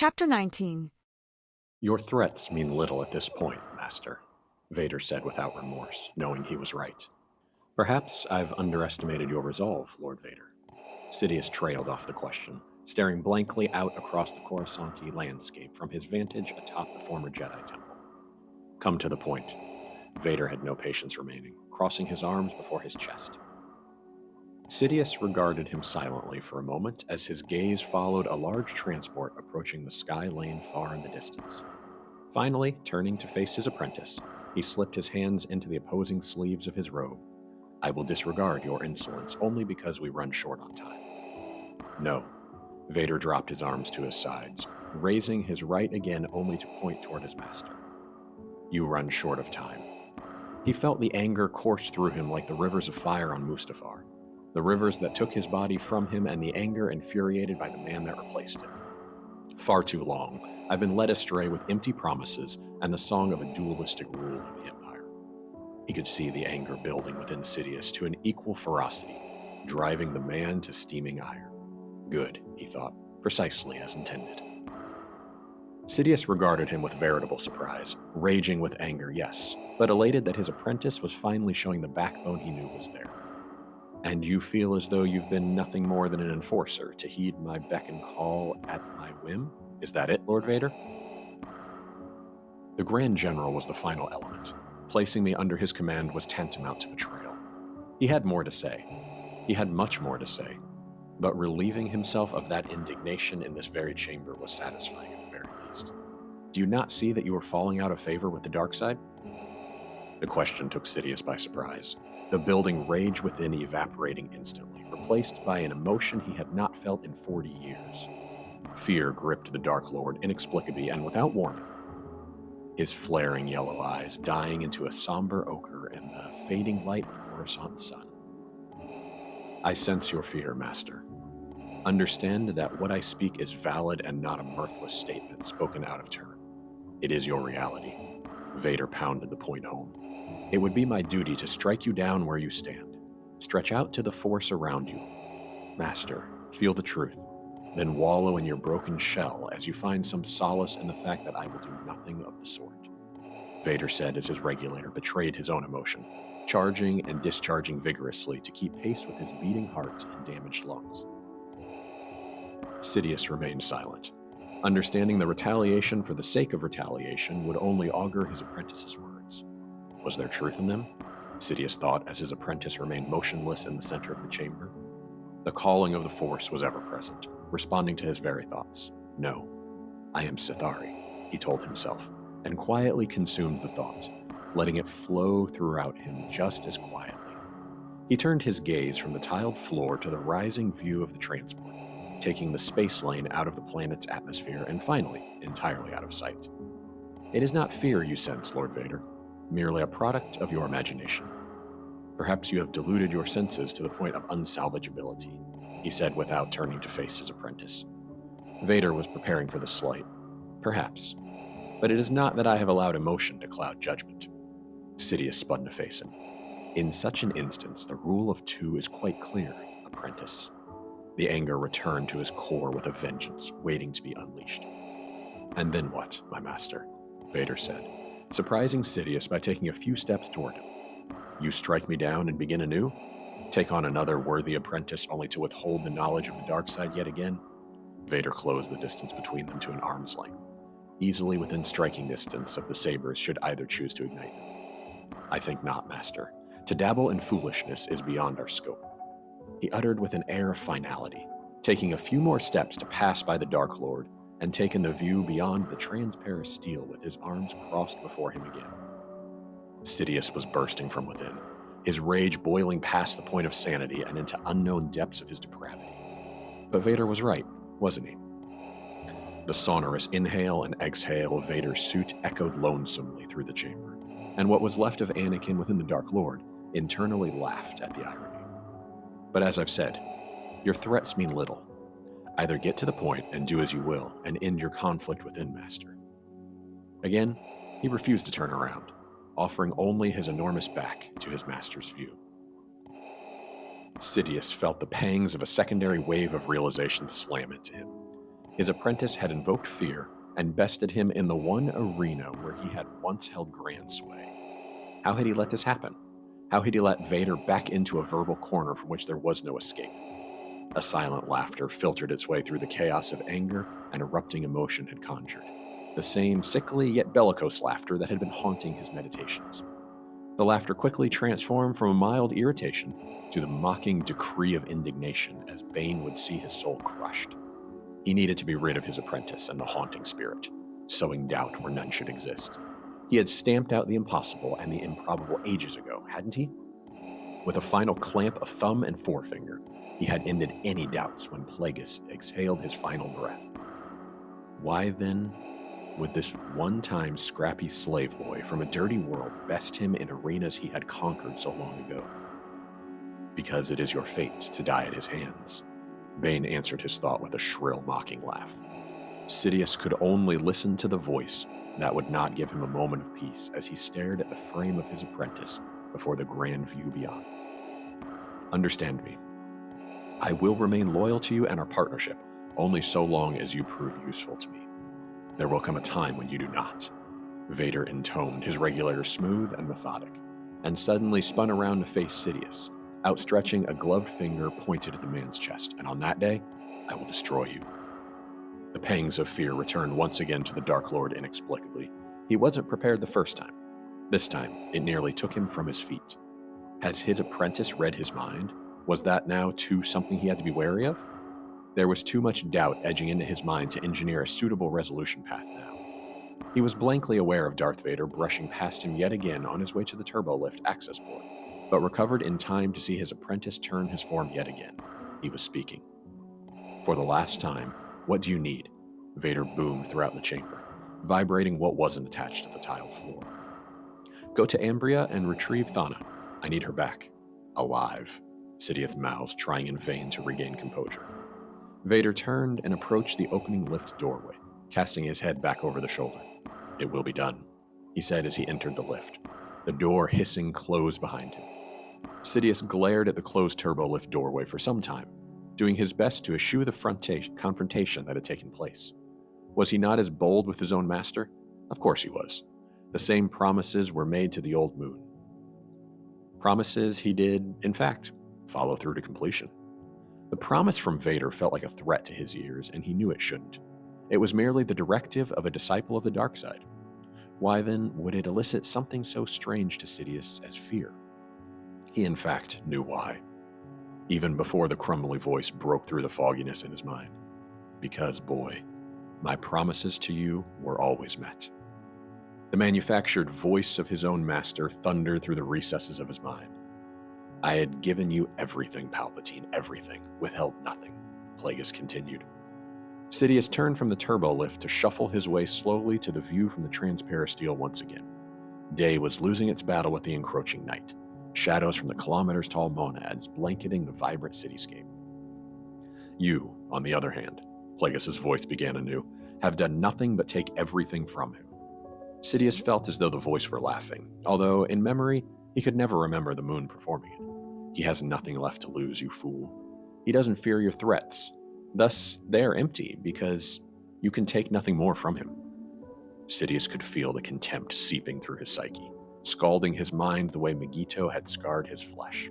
Chapter 19. Your threats mean little at this point, Master, Vader said without remorse, knowing he was right. Perhaps I've underestimated your resolve, Lord Vader. Sidious trailed off the question, staring blankly out across the Coruscanti landscape from his vantage atop the former Jedi Temple. Come to the point. Vader had no patience remaining, crossing his arms before his chest. Sidious regarded him silently for a moment as his gaze followed a large transport approaching the sky lane far in the distance. Finally, turning to face his apprentice, he slipped his hands into the opposing sleeves of his robe. I will disregard your insolence only because we run short on time. No. Vader dropped his arms to his sides, raising his right again only to point toward his master. You run short of time. He felt the anger course through him like the rivers of fire on Mustafar, the rivers that took his body from him and the anger infuriated by the man that replaced him. Far too long, I've been led astray with empty promises and the song of a dualistic rule of the Empire. He could see the anger building within Sidious to an equal ferocity, driving the man to steaming ire. Good, he thought, precisely as intended. Sidious regarded him with veritable surprise, raging with anger, yes, but elated that his apprentice was finally showing the backbone he knew was there. And you feel as though you've been nothing more than an enforcer to heed my beck and call at my whim? Is that it, Lord Vader? The Grand General was the final element. Placing me under his command was tantamount to betrayal. He had more to say. He had much more to say. But relieving himself of that indignation in this very chamber was satisfying at the very least. Do you not see that you are falling out of favor with the dark side? The question took Sidious by surprise, the building rage within evaporating instantly, replaced by an emotion he had not felt in 40 years. Fear gripped the Dark Lord inexplicably and without warning, his flaring yellow eyes dying into a somber ochre in the fading light of Coruscant's sun. I sense your fear, Master. Understand that what I speak is valid and not a mirthless statement spoken out of turn. It is your reality. Vader pounded the point home. It would be my duty to strike you down where you stand. Stretch out to the force around you. Master, feel the truth. Then wallow in your broken shell as you find some solace in the fact that I will do nothing of the sort. Vader said as his regulator betrayed his own emotion, charging and discharging vigorously to keep pace with his beating heart and damaged lungs. Sidious remained silent, understanding the retaliation for the sake of retaliation would only augur his apprentice's words. Was there truth in them? Sidious thought as his apprentice remained motionless in the center of the chamber. The calling of the Force was ever present, responding to his very thoughts. No, I am Sithari, he told himself, and quietly consumed the thought, letting it flow throughout him just as quietly. He turned his gaze from the tiled floor to the rising view of the transport, taking the space lane out of the planet's atmosphere and finally entirely out of sight. It is not fear you sense, Lord Vader, merely a product of your imagination. Perhaps you have deluded your senses to the point of unsalvageability, he said without turning to face his apprentice. Vader was preparing for the slight. Perhaps. But it is not that I have allowed emotion to cloud judgment. Sidious spun to face him. In such an instance, the rule of two is quite clear, apprentice. The anger returned to his core with a vengeance, waiting to be unleashed. And then what, my master? Vader said, surprising Sidious by taking a few steps toward him. You strike me down and begin anew? Take on another worthy apprentice only to withhold the knowledge of the dark side yet again? Vader closed the distance between them to an arm's length, easily within striking distance of the sabers should either choose to ignite them. I think not, Master. To dabble in foolishness is beyond our scope. He uttered with an air of finality, taking a few more steps to pass by the Dark Lord and taking the view beyond the transparent steel with his arms crossed before him again. Sidious was bursting from within, his rage boiling past the point of sanity and into unknown depths of his depravity. But Vader was right, wasn't he? The sonorous inhale and exhale of Vader's suit echoed lonesomely through the chamber, and what was left of Anakin within the Dark Lord internally laughed at the irony. But as I've said, your threats mean little. Either get to the point and do as you will and end your conflict within, Master. Again, he refused to turn around, offering only his enormous back to his master's view. Sidious felt the pangs of a secondary wave of realization slam into him. His apprentice had invoked fear and bested him in the one arena where he had once held grand sway. How had he let this happen? How had he let Vader back into a verbal corner from which there was no escape? A silent laughter filtered its way through the chaos of anger and erupting emotion had conjured. The same sickly yet bellicose laughter that had been haunting his meditations. The laughter quickly transformed from a mild irritation to the mocking decree of indignation as Bane would see his soul crushed. He needed to be rid of his apprentice and the haunting spirit, sowing doubt where none should exist. He had stamped out the impossible and the improbable ages ago, hadn't he? With a final clamp of thumb and forefinger, he had ended any doubts when Plagueis exhaled his final breath. Why then would this one-time scrappy slave boy from a dirty world best him in arenas he had conquered so long ago? Because it is your fate to die at his hands. Bane answered his thought with a shrill, mocking laugh. Sidious could only listen to the voice that would not give him a moment of peace as he stared at the frame of his apprentice before the grand view beyond. Understand me. I will remain loyal to you and our partnership, only so long as you prove useful to me. There will come a time when you do not. Vader intoned, his regulator smooth and methodic, and suddenly spun around to face Sidious, outstretching a gloved finger pointed at the man's chest, and on that day, I will destroy you. The pangs of fear returned once again to the Dark Lord inexplicably. He wasn't prepared the first time. This time, it nearly took him from his feet. Has his apprentice read his mind? Was that now too something he had to be wary of? There was too much doubt edging into his mind to engineer a suitable resolution path now. He was blankly aware of Darth Vader brushing past him yet again on his way to the turbolift access port, but recovered in time to see his apprentice turn his form yet again. He was speaking. For the last time, what do you need? Vader boomed throughout the chamber, vibrating what wasn't attached to the tiled floor. Go to Ambria and retrieve Thana. I need her back. Alive. Sidious mouthed, trying in vain to regain composure. Vader turned and approached the opening lift doorway, casting his head back over the shoulder. It will be done, he said as he entered the lift, the door hissing closed behind him. Sidious glared at the closed turbolift doorway for some time, doing his best to eschew the confrontation that had taken place. Was he not as bold with his own master? Of course he was. The same promises were made to the old moon. Promises he did, in fact, follow through to completion. The promise from Vader felt like a threat to his ears, and he knew it shouldn't. It was merely the directive of a disciple of the dark side. Why then would it elicit something so strange to Sidious as fear? He in fact knew why, even before the crumbly voice broke through the fogginess in his mind. Because, boy, my promises to you were always met. The manufactured voice of his own master thundered through the recesses of his mind. I had given you everything, Palpatine, everything, withheld nothing, Plagueis continued. Sidious turned from the turbolift to shuffle his way slowly to the view from the transperisteel once again. Day was losing its battle with the encroaching night, shadows from the kilometers-tall monads blanketing the vibrant cityscape. You, on the other hand, Plagueis' voice began anew, have done nothing but take everything from him. Sidious felt as though the voice were laughing, although in memory, he could never remember the moon performing it. He has nothing left to lose, you fool. He doesn't fear your threats. Thus, they are empty, because you can take nothing more from him. Sidious could feel the contempt seeping through his psyche, scalding his mind the way Megito had scarred his flesh.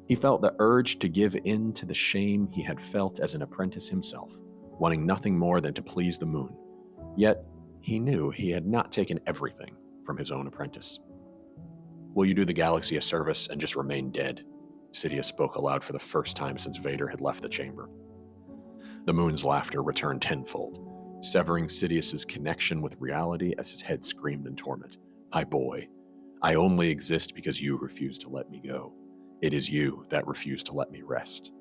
He felt the urge to give in to the shame he had felt as an apprentice himself, wanting nothing more than to please the moon. Yet, he knew he had not taken everything from his own apprentice. Will you do the galaxy a service and just remain dead? Sidious spoke aloud for the first time since Vader had left the chamber. The moon's laughter returned tenfold, severing Sidious's connection with reality as his head screamed in torment. My boy, I only exist because you refuse to let me go. It is you that refuse to let me rest.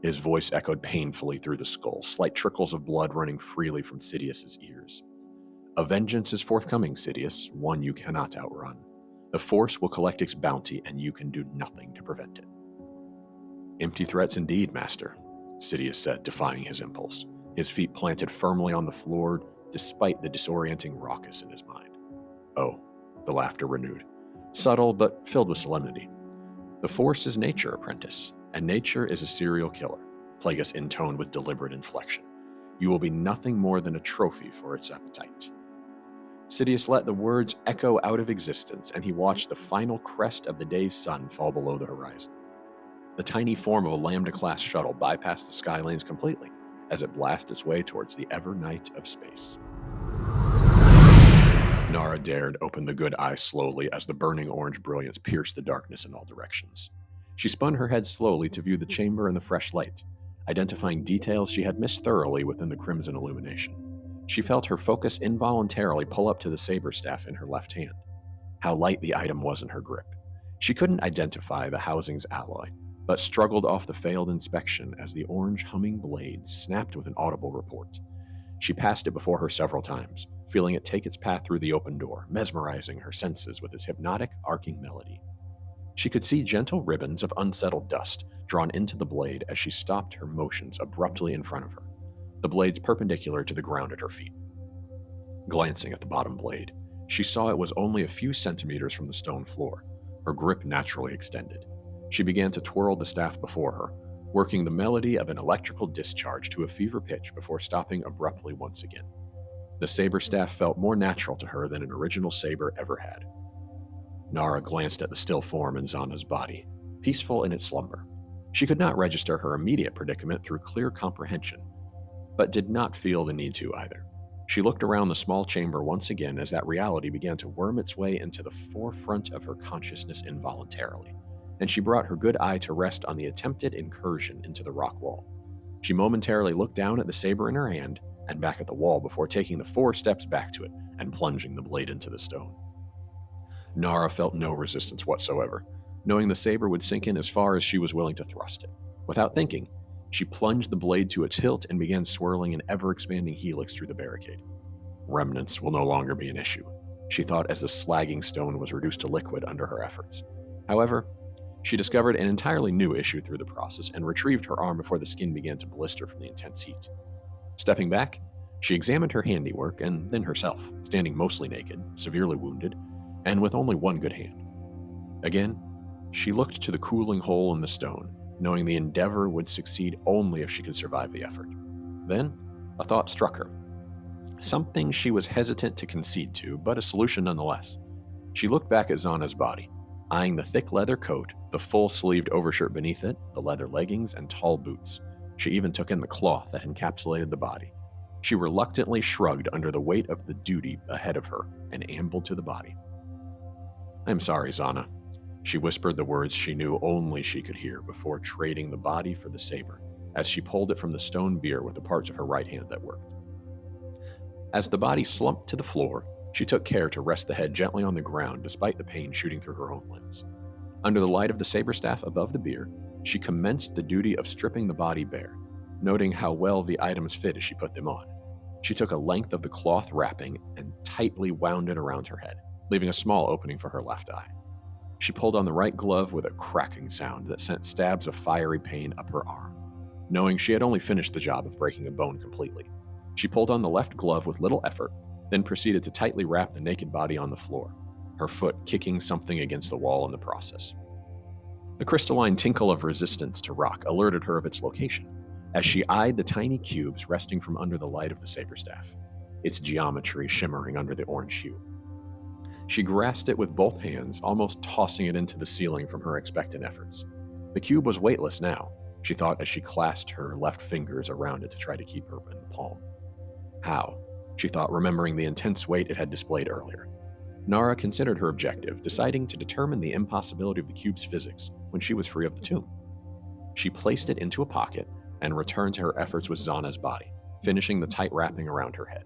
His voice echoed painfully through the skull, slight trickles of blood running freely from Sidious's ears. A vengeance is forthcoming, Sidious, one you cannot outrun. The Force will collect its bounty, and you can do nothing to prevent it. Empty threats indeed, Master, Sidious said, defying his impulse, his feet planted firmly on the floor despite the disorienting raucous in his mind. Oh, the laughter renewed, subtle but filled with solemnity. The Force is nature, apprentice, and nature is a serial killer, Plagueis intoned with deliberate inflection. You will be nothing more than a trophy for its appetite." Sidious let the words echo out of existence, and he watched the final crest of the day's sun fall below the horizon. The tiny form of a Lambda-class shuttle bypassed the sky lanes completely as it blasted its way towards the ever-night of space. Nara dared open the good eye slowly as the burning orange brilliance pierced the darkness in all directions. She spun her head slowly to view the chamber in the fresh light, identifying details she had missed thoroughly within the crimson illumination. She felt her focus involuntarily pull up to the saber staff in her left hand. How light the item was in her grip. She couldn't identify the housing's alloy, but struggled off the failed inspection as the orange humming blade snapped with an audible report. She passed it before her several times, feeling it take its path through the open door, mesmerizing her senses with its hypnotic, arcing melody. She could see gentle ribbons of unsettled dust drawn into the blade as she stopped her motions abruptly in front of her, the blades perpendicular to the ground at her feet. Glancing at the bottom blade, she saw it was only a few centimeters from the stone floor, her grip naturally extended. She began to twirl the staff before her, working the melody of an electrical discharge to a fever pitch before stopping abruptly once again. The saber staff felt more natural to her than an original saber ever had. Nara glanced at the still form in Zana's body, peaceful in its slumber. She could not register her immediate predicament through clear comprehension, but did not feel the need to either. She looked around the small chamber once again as that reality began to worm its way into the forefront of her consciousness involuntarily, and she brought her good eye to rest on the attempted incursion into the rock wall. She momentarily looked down at the saber in her hand and back at the wall before taking the 4 steps back to it and plunging the blade into the stone. Nara felt no resistance whatsoever, knowing the saber would sink in as far as she was willing to thrust it. Without thinking, she plunged the blade to its hilt and began swirling an ever-expanding helix through the barricade. Remnants will no longer be an issue, she thought as the slagging stone was reduced to liquid under her efforts. However, she discovered an entirely new issue through the process and retrieved her arm before the skin began to blister from the intense heat. Stepping back, she examined her handiwork and then herself, standing mostly naked, severely wounded, and with only one good hand. Again, she looked to the cooling hole in the stone, knowing the endeavor would succeed only if she could survive the effort. Then, a thought struck her. Something she was hesitant to concede to, but a solution nonetheless. She looked back at Zana's body, eyeing the thick leather coat, the full-sleeved overshirt beneath it, the leather leggings, and tall boots. She even took in the cloth that encapsulated the body. She reluctantly shrugged under the weight of the duty ahead of her and ambled to the body. "I'm sorry, Zana." She whispered the words she knew only she could hear before trading the body for the saber, as she pulled it from the stone bier with the parts of her right hand that worked. As the body slumped to the floor, she took care to rest the head gently on the ground despite the pain shooting through her own limbs. Under the light of the saber staff above the bier, she commenced the duty of stripping the body bare, noting how well the items fit as she put them on. She took a length of the cloth wrapping and tightly wound it around her head, leaving a small opening for her left eye. She pulled on the right glove with a cracking sound that sent stabs of fiery pain up her arm. Knowing she had only finished the job of breaking a bone completely, she pulled on the left glove with little effort, then proceeded to tightly wrap the naked body on the floor, her foot kicking something against the wall in the process. The crystalline tinkle of resistance to rock alerted her of its location, as she eyed the tiny cubes resting from under the light of the saber staff, its geometry shimmering under the orange hue. She grasped it with both hands, almost tossing it into the ceiling from her expectant efforts. The cube was weightless now, she thought as she clasped her left fingers around it to try to keep her in the palm. How? She thought, remembering the intense weight it had displayed earlier. Nara considered her objective, deciding to determine the impossibility of the cube's physics when she was free of the tomb. She placed it into a pocket and returned to her efforts with Zana's body, finishing the tight wrapping around her head.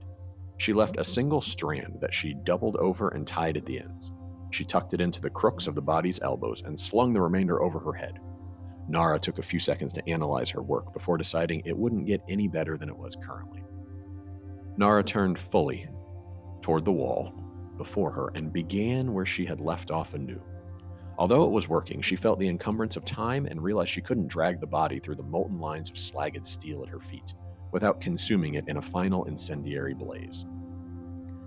She left a single strand that she doubled over and tied at the ends. She tucked it into the crooks of the body's elbows and slung the remainder over her head. Nara took a few seconds to analyze her work before deciding it wouldn't get any better than it was currently. Nara turned fully toward the wall before her and began where she had left off anew. Although it was working, she felt the encumbrance of time and realized she couldn't drag the body through the molten lines of slagged steel at her feet without consuming it in a final incendiary blaze.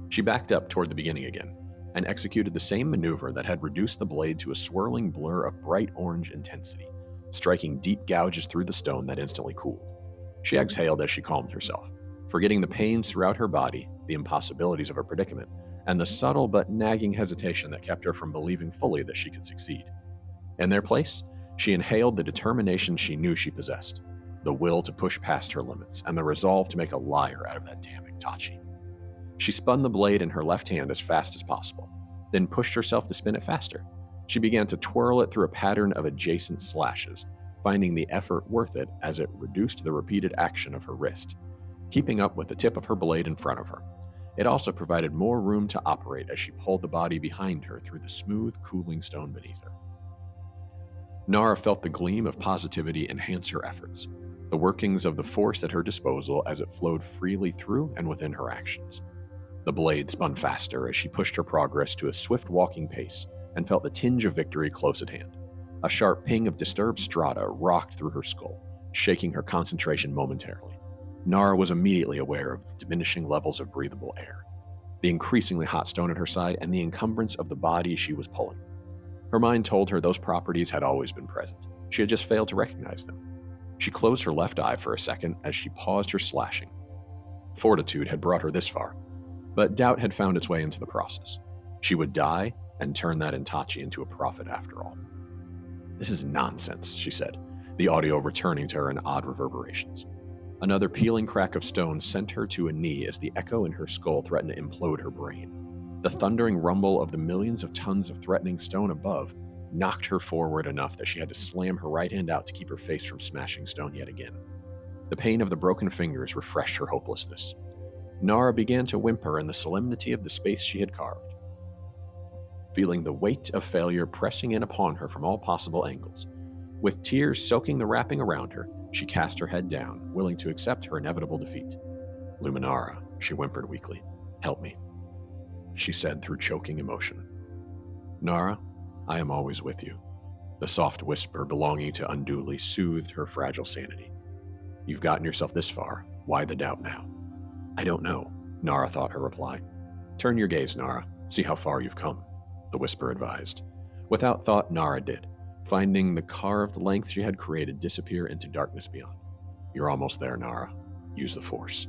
She backed up toward the beginning again and executed the same maneuver that had reduced the blade to a swirling blur of bright orange intensity, striking deep gouges through the stone that instantly cooled. She exhaled as she calmed herself, forgetting the pains throughout her body, the impossibilities of her predicament, and the subtle but nagging hesitation that kept her from believing fully that she could succeed. In their place, she inhaled the determination she knew she possessed, the will to push past her limits, and the resolve to make a liar out of that damn Itachi. She spun the blade in her left hand as fast as possible, then pushed herself to spin it faster. She began to twirl it through a pattern of adjacent slashes, finding the effort worth it as it reduced the repeated action of her wrist, keeping up with the tip of her blade in front of her. It also provided more room to operate as she pulled the body behind her through the smooth, cooling stone beneath her. Nara felt the gleam of positivity enhance her efforts, the workings of the force at her disposal as it flowed freely through and within her actions. The blade spun faster as she pushed her progress to a swift walking pace and felt the tinge of victory close at hand. A sharp ping of disturbed strata rocked through her skull, shaking her concentration momentarily. Nara was immediately aware of the diminishing levels of breathable air, the increasingly hot stone at her side, and the encumbrance of the body she was pulling. Her mind told her those properties had always been present. She had just failed to recognize them. She closed her left eye for a second as she paused her slashing. Fortitude had brought her this far, but doubt had found its way into the process. She would die and turn that Itachi into a prophet after all. "This is nonsense," she said, the audio returning to her in odd reverberations. Another peeling crack of stone sent her to a knee as the echo in her skull threatened to implode her brain. The thundering rumble of the millions of tons of threatening stone above knocked her forward enough that she had to slam her right hand out to keep her face from smashing stone yet again. The pain of the broken fingers refreshed her hopelessness. Nara began to whimper in the solemnity of the space she had carved, feeling the weight of failure pressing in upon her from all possible angles. With tears soaking the wrapping around her, she cast her head down, willing to accept her inevitable defeat. "Luminara," she whimpered weakly. "Help me," she said through choking emotion. "Nara, I am always with you," the soft whisper belonging to unduly soothed her fragile sanity. "You've gotten yourself this far. Why the doubt now?" "I don't know," Nara thought her reply. "Turn your gaze, Nara. See how far you've come," the whisper advised. Without thought, Nara did, finding the carved length she had created disappear into darkness beyond. "You're almost there, Nara. Use the Force."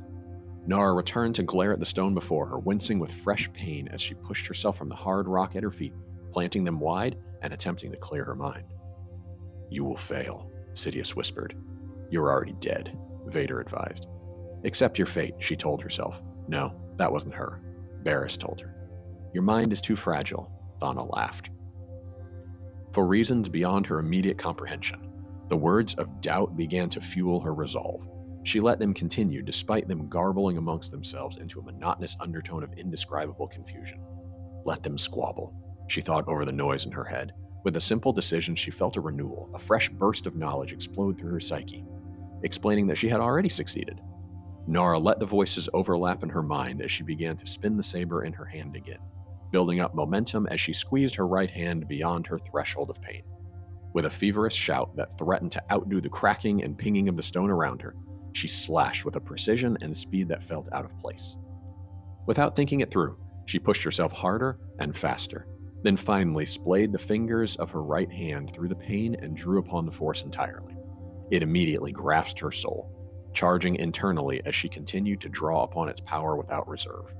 Nara returned to glare at the stone before her, wincing with fresh pain as she pushed herself from the hard rock at her feet, planting them wide and attempting to clear her mind. "You will fail," Sidious whispered. "You're already dead," Vader advised. "Accept your fate," she told herself. No, that wasn't her. Barris told her. "Your mind is too fragile," Thana laughed. For reasons beyond her immediate comprehension, the words of doubt began to fuel her resolve. She let them continue, despite them garbling amongst themselves into a monotonous undertone of indescribable confusion. Let them squabble, she thought over the noise in her head. With a simple decision, she felt a renewal, a fresh burst of knowledge explode through her psyche, explaining that she had already succeeded. Nara let the voices overlap in her mind as she began to spin the saber in her hand again, building up momentum as she squeezed her right hand beyond her threshold of pain. With a feverish shout that threatened to outdo the cracking and pinging of the stone around her, she slashed with a precision and speed that felt out of place. Without thinking it through, she pushed herself harder and faster, then finally splayed the fingers of her right hand through the pain and drew upon the Force entirely. It immediately grasped her soul, charging internally as she continued to draw upon its power without reserve.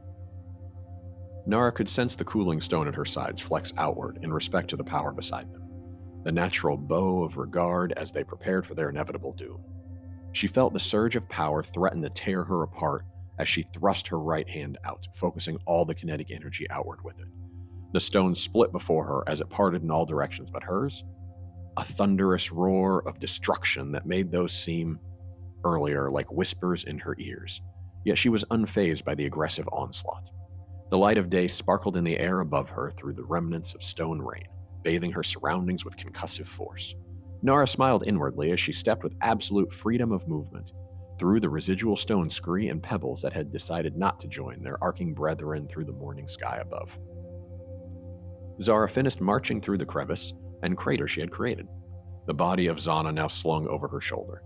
Nara could sense the cooling stone at her sides flex outward in respect to the power beside them, the natural bow of regard as they prepared for their inevitable doom. She felt the surge of power threaten to tear her apart as she thrust her right hand out, focusing all the kinetic energy outward with it. The stone split before her as it parted in all directions, but hers? A thunderous roar of destruction that made those seem, earlier, like whispers in her ears. Yet she was unfazed by the aggressive onslaught. The light of day sparkled in the air above her through the remnants of stone rain, bathing her surroundings with concussive force. Nara smiled inwardly as she stepped with absolute freedom of movement through the residual stone scree and pebbles that had decided not to join their arcing brethren through the morning sky above. Zara finished marching through the crevice and crater she had created, the body of Zana now slung over her shoulder.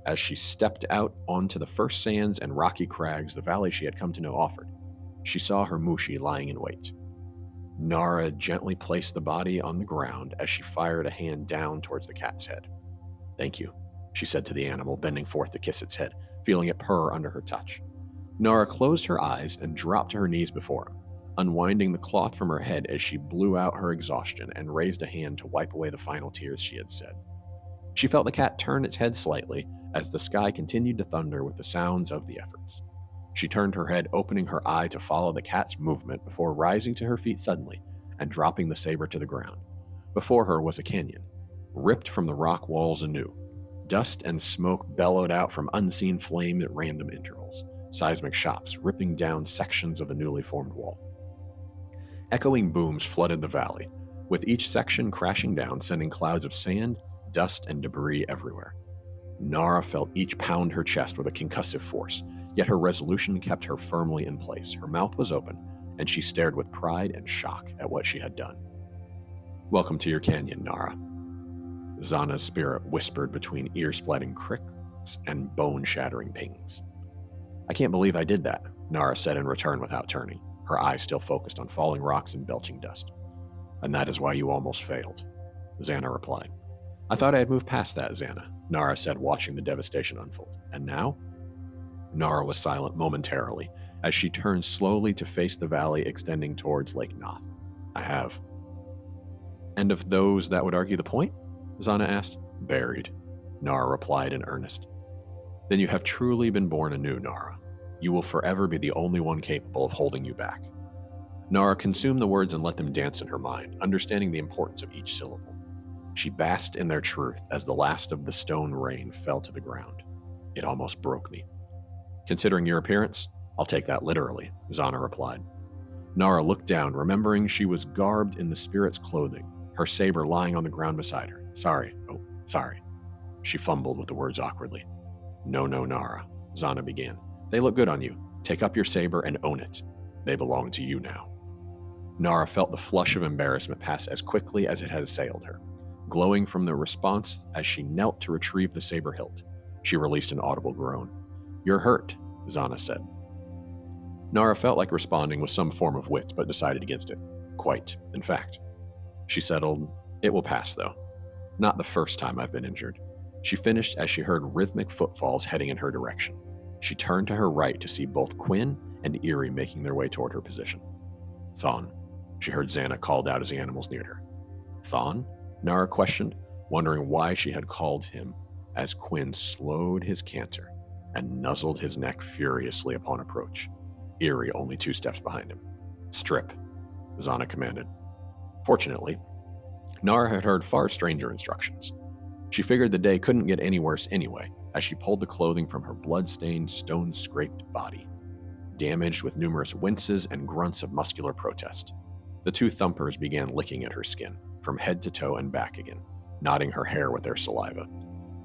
As she stepped out onto the first sands and rocky crags the valley she had come to know offered, she saw her Mushi lying in wait. Nara gently placed the body on the ground as she fired a hand down towards the cat's head. "Thank you," she said to the animal, bending forth to kiss its head, feeling it purr under her touch. Nara closed her eyes and dropped to her knees before him, unwinding the cloth from her head as she blew out her exhaustion and raised a hand to wipe away the final tears she had shed. She felt the cat turn its head slightly as the sky continued to thunder with the sounds of the efforts. She turned her head, opening her eye to follow the cat's movement before rising to her feet suddenly and dropping the saber to the ground. Before her was a canyon, ripped from the rock walls anew. Dust and smoke bellowed out from unseen flame at random intervals, seismic shocks ripping down sections of the newly formed wall. Echoing booms flooded the valley, with each section crashing down, sending clouds of sand, dust, and debris everywhere. Nara felt each pound her chest with a concussive force, yet her resolution kept her firmly in place. Her mouth was open, and she stared with pride and shock at what she had done. "Welcome to your canyon, Nara," Zana's spirit whispered between ear-splitting clicks and bone-shattering pings. "I can't believe I did that," Nara said in return without turning, her eyes still focused on falling rocks and belching dust. "And that is why you almost failed," Zana replied. "I thought I had moved past that, Zana," Nara said, watching the devastation unfold. "And now?" Nara was silent momentarily as she turned slowly to face the valley extending towards Lake Noth. "I have." "And of those that would argue the point?" Zana asked. "Buried," Nara replied in earnest. "Then you have truly been born anew, Nara. You will forever be the only one capable of holding you back." Nara consumed the words and let them dance in her mind, understanding the importance of each syllable. She basked in their truth as the last of the stone rain fell to the ground. "It almost broke me." "Considering your appearance, I'll take that literally," Zana replied. Nara looked down, remembering she was garbed in the spirit's clothing, her saber lying on the ground beside her. Sorry. She fumbled with the words awkwardly. No, Nara," Zana began. "They look good on you. Take up your saber and own it. They belong to you now." Nara felt the flush of embarrassment pass as quickly as it had assailed her, glowing from the response as she knelt to retrieve the saber hilt. She released an audible groan. "You're hurt," Zana said. Nara felt like responding with some form of wit, but decided against it. "Quite, in fact." She settled, "It will pass, though. Not the first time I've been injured." She finished as she heard rhythmic footfalls heading in her direction. She turned to her right to see both Quinn and Eerie making their way toward her position. "Thon," she heard Zana called out as the animals neared her. "Thon?" Nara questioned, wondering why she had called him, as Quinn slowed his canter and nuzzled his neck furiously upon approach. Eerie only 2 steps behind him. "Strip," Zana commanded. Fortunately, Nara had heard far stranger instructions. She figured the day couldn't get any worse anyway, as she pulled the clothing from her blood-stained, stone-scraped body, damaged with numerous winces and grunts of muscular protest. The 2 thumpers began licking at her skin, from head to toe and back again, knotting her hair with their saliva.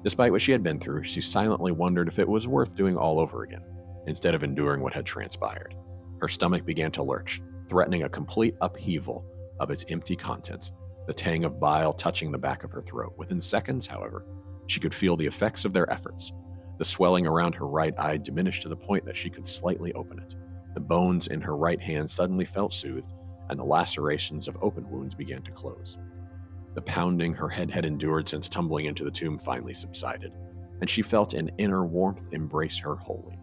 Despite what she had been through, she silently wondered if it was worth doing all over again, instead of enduring what had transpired. Her stomach began to lurch, threatening a complete upheaval of its empty contents, the tang of bile touching the back of her throat. Within seconds, however, she could feel the effects of their efforts. The swelling around her right eye diminished to the point that she could slightly open it. The bones in her right hand suddenly felt soothed, and the lacerations of open wounds began to close. The pounding her head had endured since tumbling into the tomb finally subsided, and she felt an inner warmth embrace her wholly.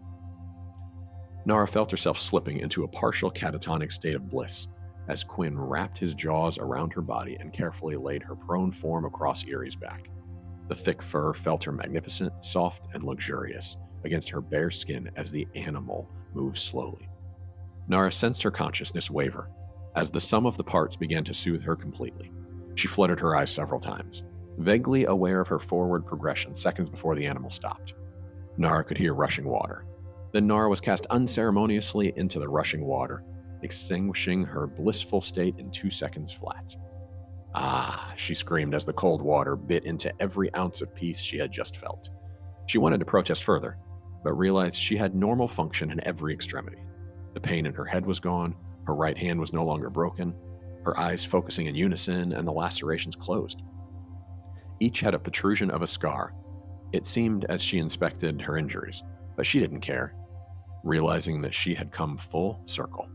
Nara felt herself slipping into a partial catatonic state of bliss as Quinn wrapped his jaws around her body and carefully laid her prone form across Eerie's back. The thick fur felt her magnificent, soft, and luxurious against her bare skin as the animal moved slowly. Nara sensed her consciousness waver as the sum of the parts began to soothe her completely. She fluttered her eyes several times, vaguely aware of her forward progression seconds before the animal stopped. Nara could hear rushing water. Then Nara was cast unceremoniously into the rushing water, extinguishing her blissful state in 2 seconds flat. "Ah," she screamed as the cold water bit into every ounce of peace she had just felt. She wanted to protest further, but realized she had normal function in every extremity. The pain in her head was gone, her right hand was no longer broken, her eyes focusing in unison, and the lacerations closed. Each had a protrusion of a scar. It seemed as she inspected her injuries, but she didn't care, realizing that she had come full circle.